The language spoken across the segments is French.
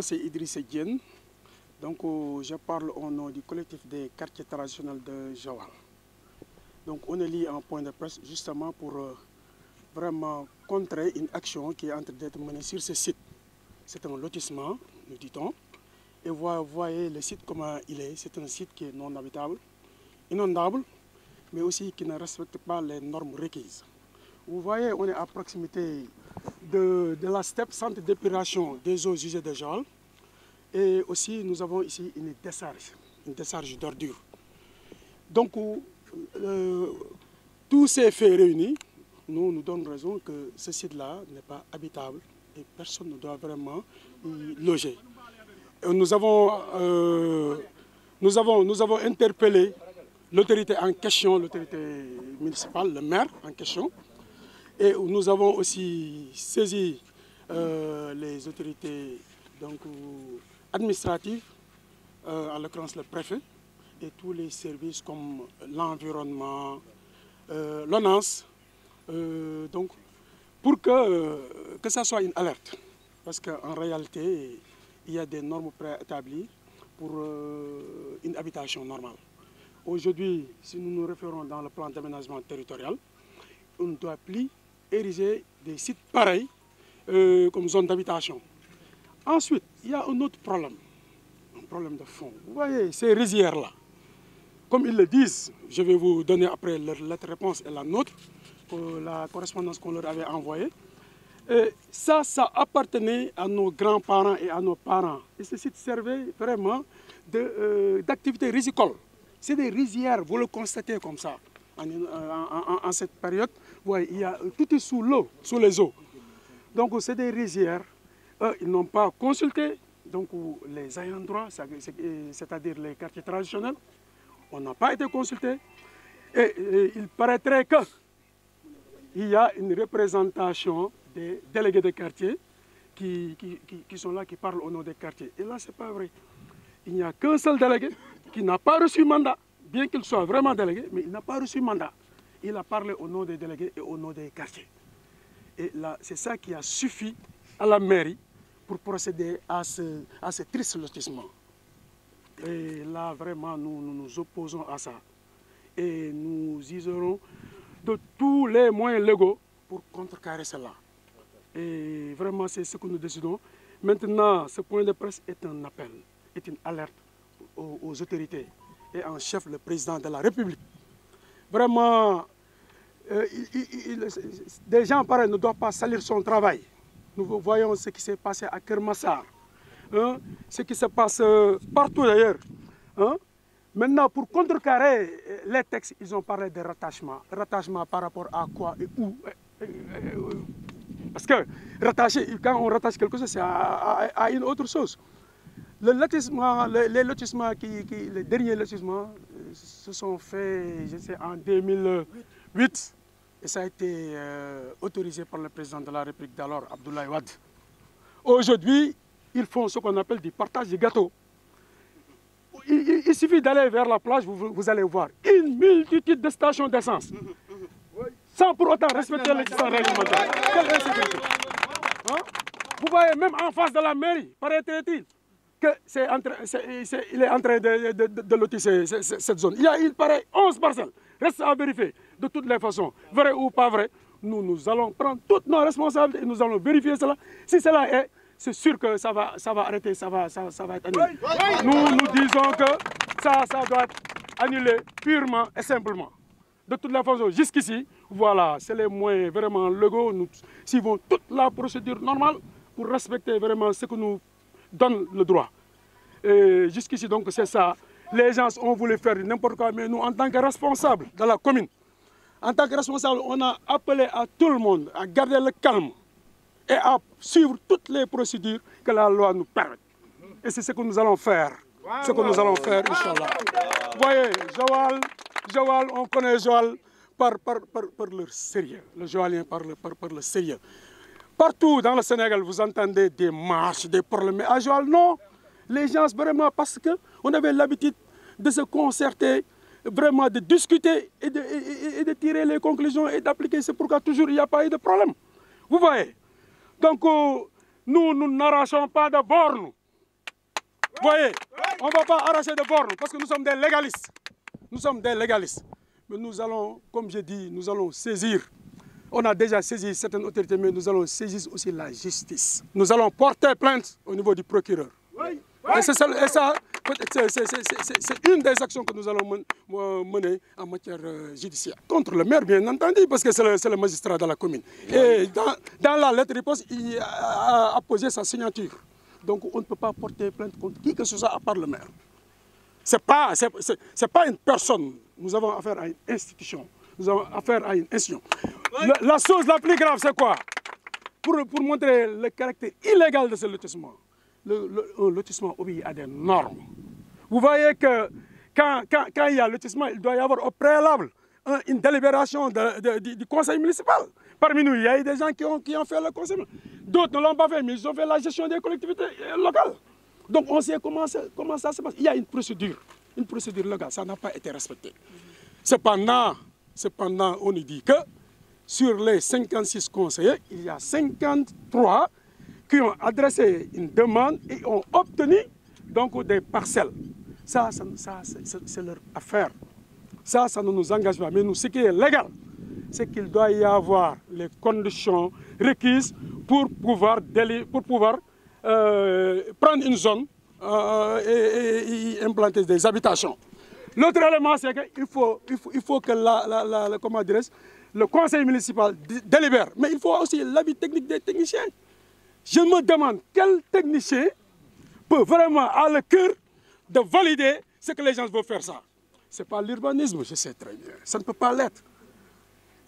nom c'est Idriss Diène. Donc je parle au nom du collectif des quartiers traditionnels de Joal. Donc on est lié en point de presse justement pour vraiment contrer une action qui est en train d'être menée sur ce site. C'est un lotissement, nous dit-on. Et vous voyez le site comment il est. C'est un site qui est non habitable, inondable, mais aussi qui ne respecte pas les normes requises. Vous voyez, on est à proximité de la STEP, centre d'épuration des eaux usées de Joal. Et aussi, nous avons ici une décharge d'ordures. Donc, tous ces faits réunis nous donnent raison que ce site-là n'est pas habitable et personne ne doit vraiment y loger. Et nous avons interpellé l'autorité en question, l'autorité municipale, le maire en question. Et nous avons aussi saisi les autorités administratives, en l'occurrence le préfet, et tous les services comme l'environnement, l'ONAS, pour que ça soit une alerte. Parce qu'en réalité, il y a des normes préétablies pour une habitation normale. Aujourd'hui, si nous nous référons dans le plan d'aménagement territorial, on ne doit plus ériger des sites pareils comme zone d'habitation. Ensuite, il y a un autre problème, un problème de fond. Vous voyez, ces rizières-là, comme ils le disent, je vais vous donner après leur lettre réponse et la nôtre, pour la correspondance qu'on leur avait envoyée. Et ça appartenait à nos grands-parents et à nos parents. Et ce site servait vraiment d'activité risicole. C'est des rizières, vous le constatez comme ça. En cette période, vous voyez, tout est sous l'eau, sous les eaux. Donc c'est des rizières. Ils n'ont pas consulté donc, les ayants droit, c'est-à-dire les quartiers traditionnels. On n'a pas été consulté. Et il paraîtrait qu'il y a une représentation des délégués de quartier qui sont là, qui parlent au nom des quartiers. Et là, ce n'est pas vrai. Il n'y a qu'un seul délégué qui n'a pas reçu mandat, bien qu'il soit vraiment délégué, mais il n'a pas reçu mandat. Il a parlé au nom des délégués et au nom des quartiers. Et là, c'est ça qui a suffi à la mairie pour procéder à ce triste lotissement. Et là, vraiment, nous nous opposons à ça. Et nous userons de tous les moyens légaux pour contrecarrer cela. Et vraiment, c'est ce que nous décidons. Maintenant, ce point de presse est un appel, est une alerte aux autorités et en chef le président de la République. Vraiment, des gens pareils ne doivent pas salir son travail. Nous voyons ce qui s'est passé à Kermassar, ce qui se passe partout d'ailleurs. Maintenant, pour contrecarrer les textes, ils ont parlé de rattachement. Rattachement par rapport à quoi et où? Parce que rattacher, quand on rattache quelque chose, c'est à une autre chose. Le lotissement, les lotissements, les derniers lotissements se sont faits, je sais, en 2008. Et ça a été autorisé par le président de la République d'alors, Abdoulaye Wade. Aujourd'hui, ils font ce qu'on appelle du partage du gâteau. Il suffit d'aller vers la plage, vous allez voir une multitude de stations d'essence. Sans pour autant respecter les distances réglementaires. Quelle insécurité! Vous voyez, même en face de la mairie, paraît-il, qu'il est en train de lotisser cette zone. Il paraît 11 parcelles. Reste à vérifier de toutes les façons, vrai ou pas vrai. Nous allons prendre toutes nos responsabilités et nous allons vérifier cela. Si cela est, c'est sûr que ça va arrêter, ça va être annulé. Nous disons que ça doit être annulé purement et simplement. De toutes les façons, jusqu'ici, voilà, c'est les moyens vraiment légaux. Nous suivons toute la procédure normale pour respecter vraiment ce que nous donne le droit. Et jusqu'ici, donc, c'est ça. Les gens ont voulu faire n'importe quoi, mais nous, en tant que responsables de la commune, en tant que responsables, on a appelé à tout le monde à garder le calme et à suivre toutes les procédures que la loi nous permet. Et c'est ce que nous allons faire. Ce que nous allons faire, Inch'Allah. Vous voyez, Joal, on connaît Joal par leur sérieux. Le Joalien par le sérieux. Partout dans le Sénégal, vous entendez des marches, des problèmes. Mais à Joal, non. Les gens, vraiment, parce qu'on avait l'habitude de se concerter, vraiment de discuter et de tirer les conclusions et d'appliquer. C'est pourquoi toujours il n'y a pas eu de problème. Vous voyez. Donc, nous n'arrachons pas de bornes. voyez, on ne va pas arracher de bornes parce que nous sommes des légalistes. Nous sommes des légalistes. Mais nous allons, comme j'ai dit, nous allons saisir. On a déjà saisi certaines autorités, mais nous allons saisir aussi la justice. Nous allons porter plainte au niveau du procureur. Oui. Et c'est une des actions que nous allons mener en matière judiciaire. Contre le maire, bien entendu, parce que c'est le magistrat de la commune. Et dans la lettre de réponse, il a posé sa signature. Donc on ne peut pas porter plainte contre qui que ce soit à part le maire. Ce n'est pas une personne. Nous avons affaire à une institution. Nous avons affaire à une institution. La chose la plus grave, c'est quoi? Pour montrer le caractère illégal de ce lotissement. Un lotissement obéit à des normes. Vous voyez que quand il y a lotissement, il doit y avoir au préalable une délibération du conseil municipal. Parmi nous, il y a eu des gens qui ont fait le conseil. D'autres ne l'ont pas fait, mais ils ont fait la gestion des collectivités locales. Donc on sait comment ça se passe. Il y a une procédure légale, ça n'a pas été respecté. Cependant, on nous dit que sur les 56 conseillers, il y a 53 qui ont adressé une demande et ont obtenu donc des parcelles. Ça c'est leur affaire. Ça ne nous engage pas. Mais nous, ce qui est légal, c'est qu'il doit y avoir les conditions requises pour pouvoir prendre une zone et y implanter des habitations. L'autre élément, c'est qu'il faut que le conseil municipal délibère. Mais il faut aussi l'avis technique des techniciens. Je me demande quel technicien peut vraiment avoir le cœur de valider ce que les gens veulent faire ça. Ce n'est pas l'urbanisme, je sais très bien. Ça ne peut pas l'être.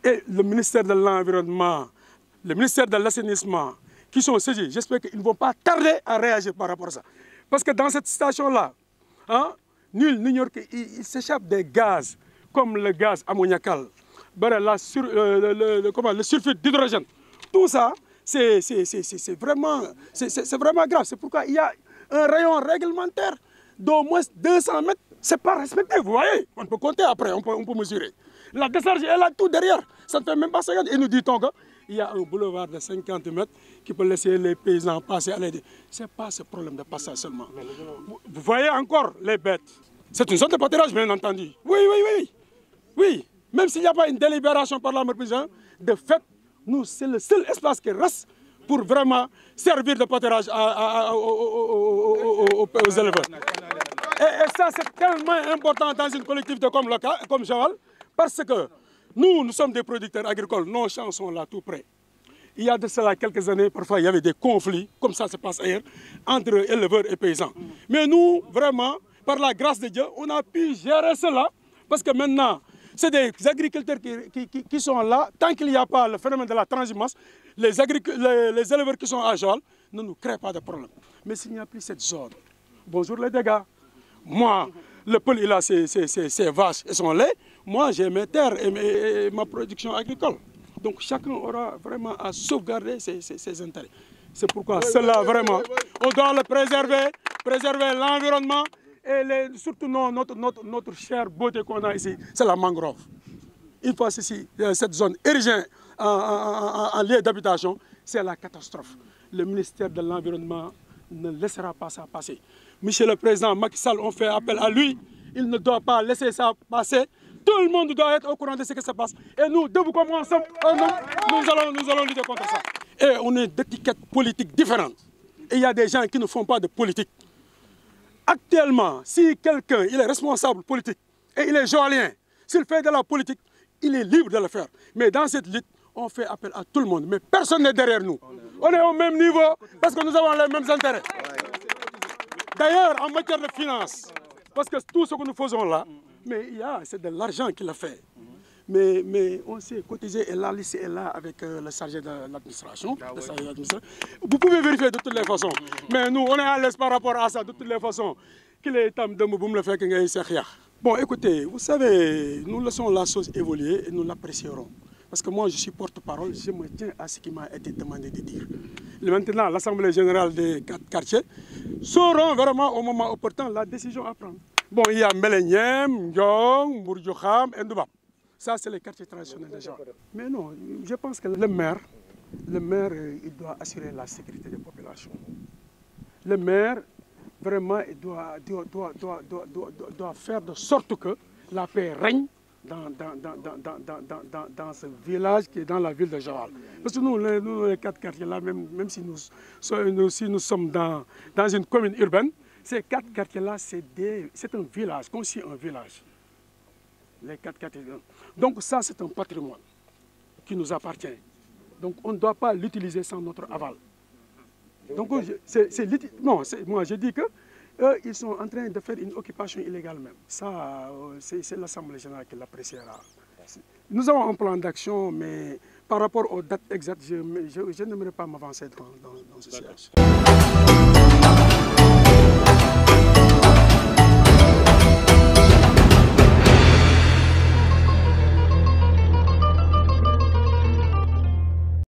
Et le ministère de l'Environnement, le ministère de l'Assainissement, qui sont saisis, j'espère qu'ils ne vont pas tarder à réagir par rapport à ça. Parce que dans cette station-là, nul n'ignore qu'il s'échappe des gaz, comme le gaz ammoniacal, le sulfure d'hydrogène. Tout ça, c'est vraiment grave. C'est pourquoi il y a un rayon réglementaire d'au moins 200 mètres. Ce n'est pas respecté, vous voyez. On peut compter après, on peut mesurer. La décharge est là tout derrière. Ça ne fait même pas 50. Et nous dit-on qu'il y a un boulevard de 50 mètres qui peut laisser les paysans passer à l'aide. Ce n'est pas ce problème de passage seulement. Vous voyez encore les bêtes. C'est une zone de pâturage, bien entendu. Oui. Même s'il n'y a pas une délibération par la président, de fait, nous, c'est le seul espace qui reste pour vraiment servir de pâturage aux éleveurs. Et ça, c'est tellement important dans une collectivité comme Joal, parce que nous sommes des producteurs agricoles, nos champs sont là tout près. Il y a de cela quelques années, parfois il y avait des conflits, comme ça se passe ailleurs, entre éleveurs et paysans. Mais nous, vraiment, par la grâce de Dieu, on a pu gérer cela, parce que maintenant, c'est des agriculteurs qui sont là. Tant qu'il n'y a pas le phénomène de la transhumance, les éleveurs qui sont à Joal ne nous créent pas de problème. Mais s'il n'y a plus cette zone, bonjour les dégâts. Moi, le peuple, il a ses vaches et son lait. Moi, j'ai mes terres et ma production agricole. Donc chacun aura vraiment à sauvegarder ses intérêts. C'est pourquoi cela, vraiment, on doit le préserver l'environnement et surtout notre chère beauté qu'on a ici, c'est la mangrove. Une fois cette zone érigée en lieu d'habitation, c'est la catastrophe. Le ministère de l'Environnement ne laissera pas ça passer. Monsieur le Président Macky Sall, on fait appel à lui. Il ne doit pas laisser ça passer. Tout le monde doit être au courant de ce qui se passe. Et nous, debout comme ensemble, nous allons lutter contre ça. Et on est d'étiquettes politiques différentes. Et il y a des gens qui ne font pas de politique. Actuellement, si quelqu'un est responsable politique et il est joalien, s'il fait de la politique, il est libre de le faire. Mais dans cette lutte, on fait appel à tout le monde. Mais personne n'est derrière nous. On est au même niveau parce que nous avons les mêmes intérêts. D'ailleurs, en matière de finances, parce que tout ce que nous faisons là, c'est de l'argent qui le fait. Mais on s'est cotisé et la liste est là avec le chargé de l'administration. Vous pouvez vérifier de toutes les façons. Mais nous, on est à l'aise par rapport à ça de toutes les façons. Qu'il est temps de me le faire. Bon, écoutez, vous savez, nous laissons la chose évoluer et nous l'apprécierons. Parce que moi, je suis porte-parole, je me tiens à ce qui m'a été demandé de dire. Maintenant, l'Assemblée générale des 4 quartiers sauront vraiment au moment opportun la décision à prendre. Bon, il y a Melenyem, Ndiong, Mourdjoukham et Ndoubab. Ça, c'est les quartiers traditionnels des gens. Mais non, je pense que le maire, il doit assurer la sécurité des populations. Le maire vraiment doit faire de sorte que la paix règne dans ce village qui est dans la ville de Joal. Parce que nous les 4 quartiers-là, même si nous sommes dans une commune urbaine, ces 4 quartiers-là, c'est un village, conçu un village. Les 4 quartiers. Donc ça, c'est un patrimoine qui nous appartient. Donc on ne doit pas l'utiliser sans notre aval. Donc moi je dis que ils sont en train de faire une occupation illégale même. Ça, c'est l'Assemblée générale qui l'appréciera. Nous avons un plan d'action, mais par rapport aux dates exactes, je n'aimerais pas m'avancer dans ce siège.